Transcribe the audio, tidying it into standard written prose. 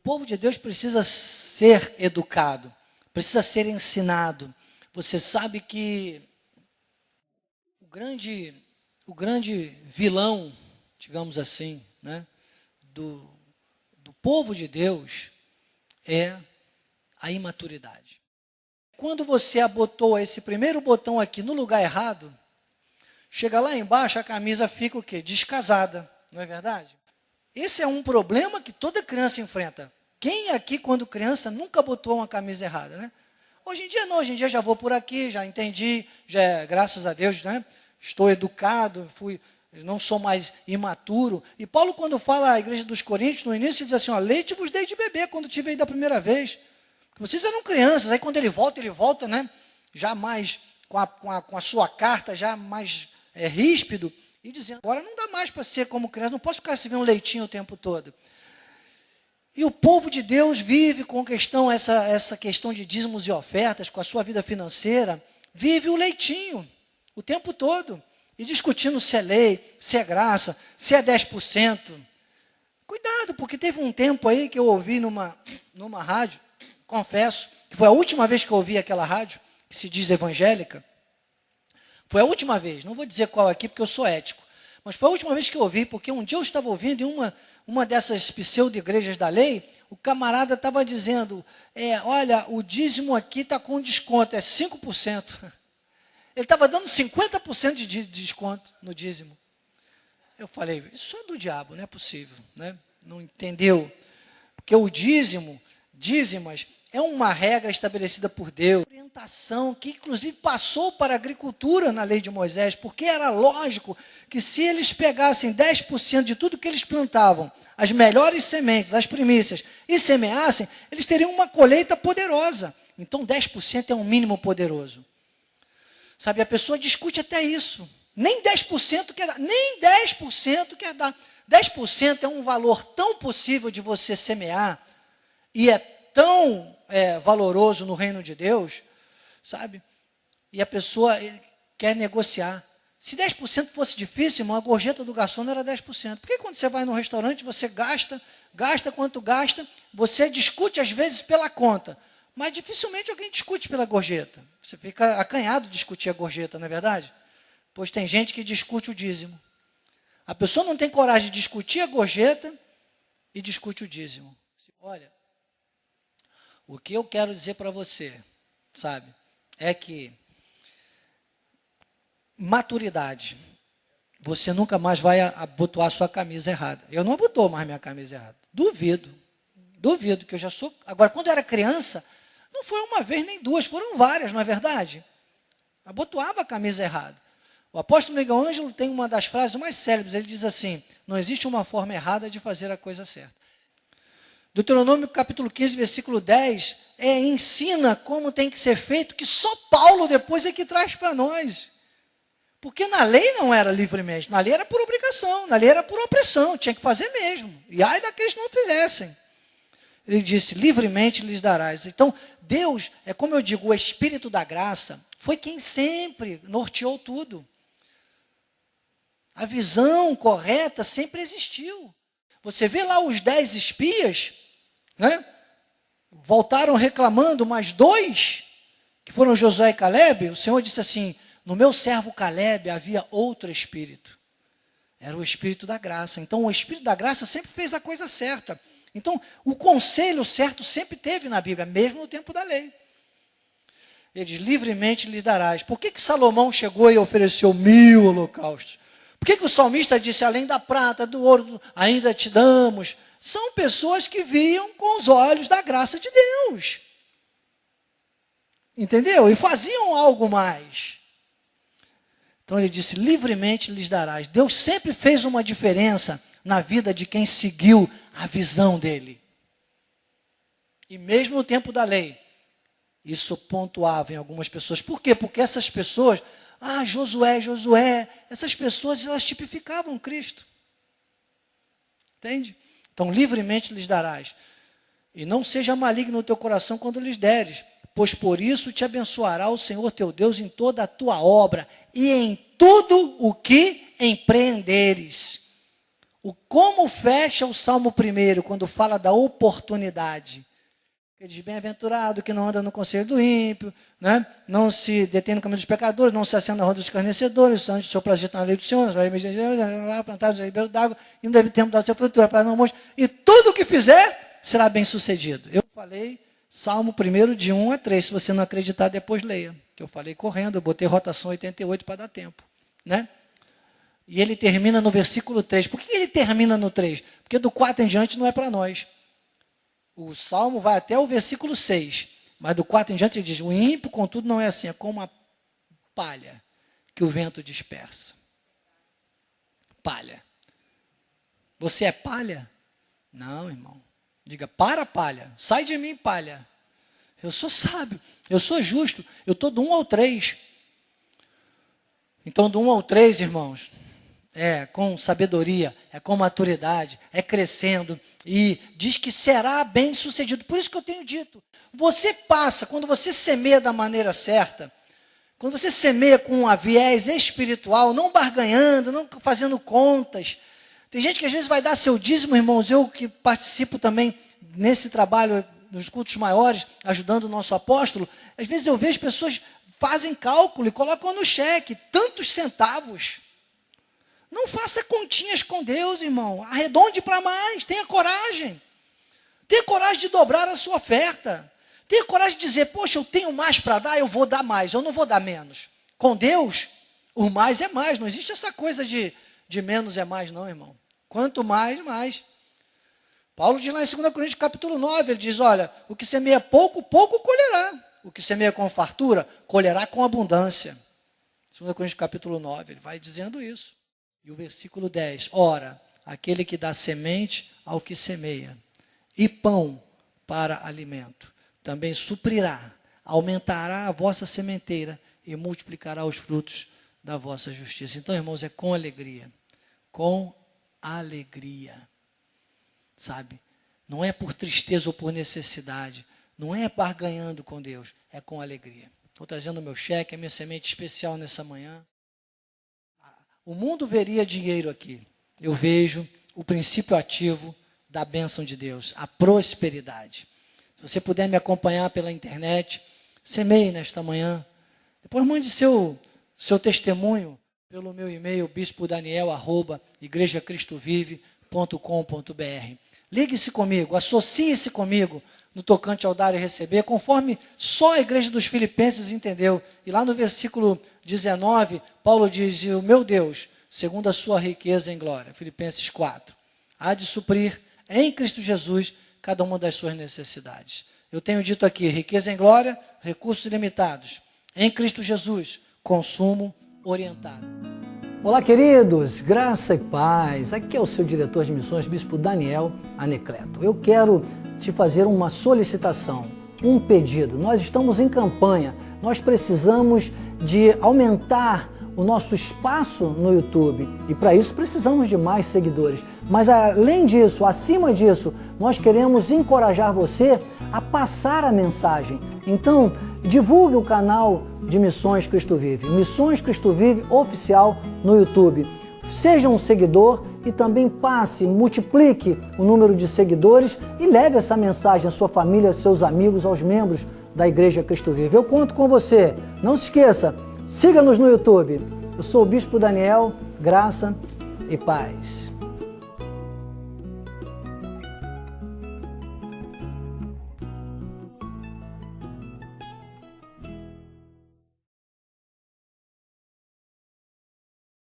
povo de Deus precisa ser educado, precisa ser ensinado. Você sabe que o grande vilão, digamos assim, né, do povo de Deus é a imaturidade. Quando você botou esse primeiro botão aqui no lugar errado, chega lá embaixo, a camisa fica o quê? Descasada, não é verdade? Esse é um problema que toda criança enfrenta. Quem aqui, quando criança, nunca botou uma camisa errada, né? Hoje em dia não, hoje em dia já vou por aqui, já entendi, graças a Deus, né? Estou educado, não sou mais imaturo. E Paulo, quando fala à igreja dos Coríntios, no início, ele diz assim, ó, leite vos dei de beber, quando tive aí da primeira vez. Vocês eram crianças, aí quando ele volta, né? Já mais, com a sua carta, já mais ríspido, e dizendo, agora não dá mais para ser como criança, não posso ficar servindo um leitinho o tempo todo. E o povo de Deus vive com essa questão de dízimos e ofertas, com a sua vida financeira, vive o leitinho o tempo todo, e discutindo se é lei, se é graça, se é 10%. Cuidado, porque teve um tempo aí que eu ouvi numa rádio, confesso, que foi a última vez que eu ouvi aquela rádio, que se diz evangélica. Foi a última vez, não vou dizer qual aqui, porque eu sou ético, mas foi a última vez que eu ouvi, porque um dia eu estava ouvindo em uma dessas pseudo-igrejas da lei, o camarada estava dizendo, olha, o dízimo aqui está com desconto, é 5%. Ele estava dando 50% de desconto no dízimo. Eu falei, isso é do diabo, não é possível, né? Não entendeu? Porque o dízimas, é uma regra estabelecida por Deus, orientação que inclusive passou para a agricultura na lei de Moisés, porque era lógico que se eles pegassem 10% de tudo que eles plantavam, as melhores sementes, as primícias, e semeassem, eles teriam uma colheita poderosa. Então 10% é um mínimo poderoso. Sabe, a pessoa discute até isso. Nem 10% quer dar, nem 10% quer dar. 10% é um valor tão possível de você semear, e é tão valoroso no reino de Deus, sabe? E a pessoa quer negociar. Se 10% fosse difícil, irmão, a gorjeta do garçom não era 10%. Porque quando você vai no restaurante, você gasta quanto gasta, você discute às vezes pela conta, mas dificilmente alguém discute pela gorjeta. Você fica acanhado de discutir a gorjeta, não é verdade? Pois tem gente que discute o dízimo. A pessoa não tem coragem de discutir a gorjeta e discute o dízimo. Olha, o que eu quero dizer para você, sabe, é que maturidade, você nunca mais vai abotoar sua camisa errada. Eu não abotou mais minha camisa errada. Duvido que eu já sou... Agora, quando eu era criança, não foi uma vez nem duas, foram várias, não é verdade? Abotoava a camisa errada. O apóstolo Miguel Ângelo tem uma das frases mais célebres, ele diz assim, não existe uma forma errada de fazer a coisa certa. Deuteronômio capítulo 15, versículo 10, ensina como tem que ser feito, que só Paulo depois é que traz para nós. Porque na lei não era livremente, na lei era por obrigação, na lei era por opressão, tinha que fazer mesmo. E ai daqueles que não fizessem. Ele disse, livremente lhes darás. Então, Deus, é como eu digo, o Espírito da graça, foi quem sempre norteou tudo. A visão correta sempre existiu. Você vê lá os 10 espias, né? Voltaram reclamando, mas 2, que foram Josué e Calebe, o Senhor disse assim, no meu servo Calebe havia outro espírito. Era o Espírito da graça. Então, o Espírito da graça sempre fez a coisa certa. Então, o conselho certo sempre teve na Bíblia, mesmo no tempo da lei. Ele diz, livremente lhe darás. Por que Salomão chegou e ofereceu 1000 holocaustos? Por que o salmista disse, além da prata, do ouro, ainda te damos? São pessoas que viam com os olhos da graça de Deus. Entendeu? E faziam algo mais. Então ele disse, livremente lhes darás. Deus sempre fez uma diferença na vida de quem seguiu a visão dele. E mesmo no tempo da lei, isso pontuava em algumas pessoas. Por quê? Porque essas pessoas, Josué, essas pessoas, elas tipificavam Cristo. Entende? Então, livremente lhes darás. E não seja maligno o teu coração quando lhes deres, pois por isso te abençoará o Senhor teu Deus em toda a tua obra e em tudo o que empreenderes. Como fecha o Salmo 1 quando fala da oportunidade? Ele diz, bem-aventurado que não anda no conselho do ímpio, né? Não se detém no caminho dos pecadores, não se assenta na roda dos escarnecedores, antes do seu prazer na lei do Senhor, plantado no ribeiro d'água, e não deve tempo dar o seu fruto, para não mostrar, e tudo o que fizer será bem sucedido. Eu falei Salmo 1 de 1 a 3, se você não acreditar, depois leia, que eu falei correndo, eu botei rotação 88 para dar tempo, né? E ele termina no versículo 3. Por que ele termina no 3? Porque do 4 em diante não é para nós. O Salmo vai até o versículo 6, mas do 4 em diante ele diz, o ímpio, contudo, não é assim, é como a palha que o vento dispersa. Palha. Você é palha? Não, irmão. Diga, para palha, sai de mim, palha. Eu sou sábio, eu sou justo, eu estou do 1 ao 3. Então, do 1 ao 3, irmãos, é com sabedoria, é com maturidade, é crescendo, e diz que será bem sucedido. Por isso que eu tenho dito, você passa, quando você semeia da maneira certa, quando você semeia com um viés espiritual, não barganhando, não fazendo contas. Tem gente que às vezes vai dar seu dízimo, irmãos, eu que participo também nesse trabalho, nos cultos maiores, ajudando o nosso apóstolo, às vezes eu vejo pessoas fazem cálculo e colocam no cheque, tantos centavos. Não faça continhas com Deus, irmão. Arredonde para mais. Tenha coragem. Tenha coragem de dobrar a sua oferta. Tenha coragem de dizer, poxa, eu tenho mais para dar, eu vou dar mais, eu não vou dar menos. Com Deus, o mais é mais. Não existe essa coisa de menos é mais, não, irmão. Quanto mais, mais. Paulo diz lá em 2 Coríntios capítulo 9, ele diz, olha, o que semeia pouco, pouco colherá. O que semeia com fartura, colherá com abundância. 2 Coríntios capítulo 9, ele vai dizendo isso. E o versículo 10, ora, aquele que dá semente ao que semeia, e pão para alimento, também suprirá, aumentará a vossa sementeira e multiplicará os frutos da vossa justiça. Então, irmãos, é com alegria, sabe? Não é por tristeza ou por necessidade, não é barganhando com Deus, é com alegria. Estou trazendo o meu cheque, a minha semente especial nessa manhã. O mundo veria dinheiro aqui. Eu vejo o princípio ativo da bênção de Deus, a prosperidade. Se você puder me acompanhar pela internet, semeie nesta manhã. Depois mande seu testemunho pelo meu e-mail, bispo.daniel@igrejacristovive.com.br. Ligue-se comigo, associe-se comigo no tocante ao dar e receber, conforme só a igreja dos Filipenses entendeu. E lá no versículo 19, Paulo diz, o meu Deus, segundo a sua riqueza em glória, Filipenses 4, há de suprir em Cristo Jesus cada uma das suas necessidades. Eu tenho dito aqui, riqueza em glória, recursos ilimitados. Em Cristo Jesus, consumo orientado. Olá, queridos, graça e paz. Aqui é o seu diretor de missões, Bispo Daniel Anecleto. Eu quero te fazer uma solicitação, um pedido. Nós estamos em campanha, nós precisamos de aumentar o nosso espaço no YouTube e para isso precisamos de mais seguidores. Mas além disso, acima disso, nós queremos encorajar você a passar a mensagem. Então, divulgue o canal de Missões Cristo Vive, Missões Cristo Vive Oficial no YouTube. Seja um seguidor e também passe, multiplique o número de seguidores e leve essa mensagem à sua família, aos seus amigos, aos membros da Igreja Cristo Vive. Eu conto com você. Não se esqueça, siga-nos no YouTube. Eu sou o Bispo Daniel, graça e paz.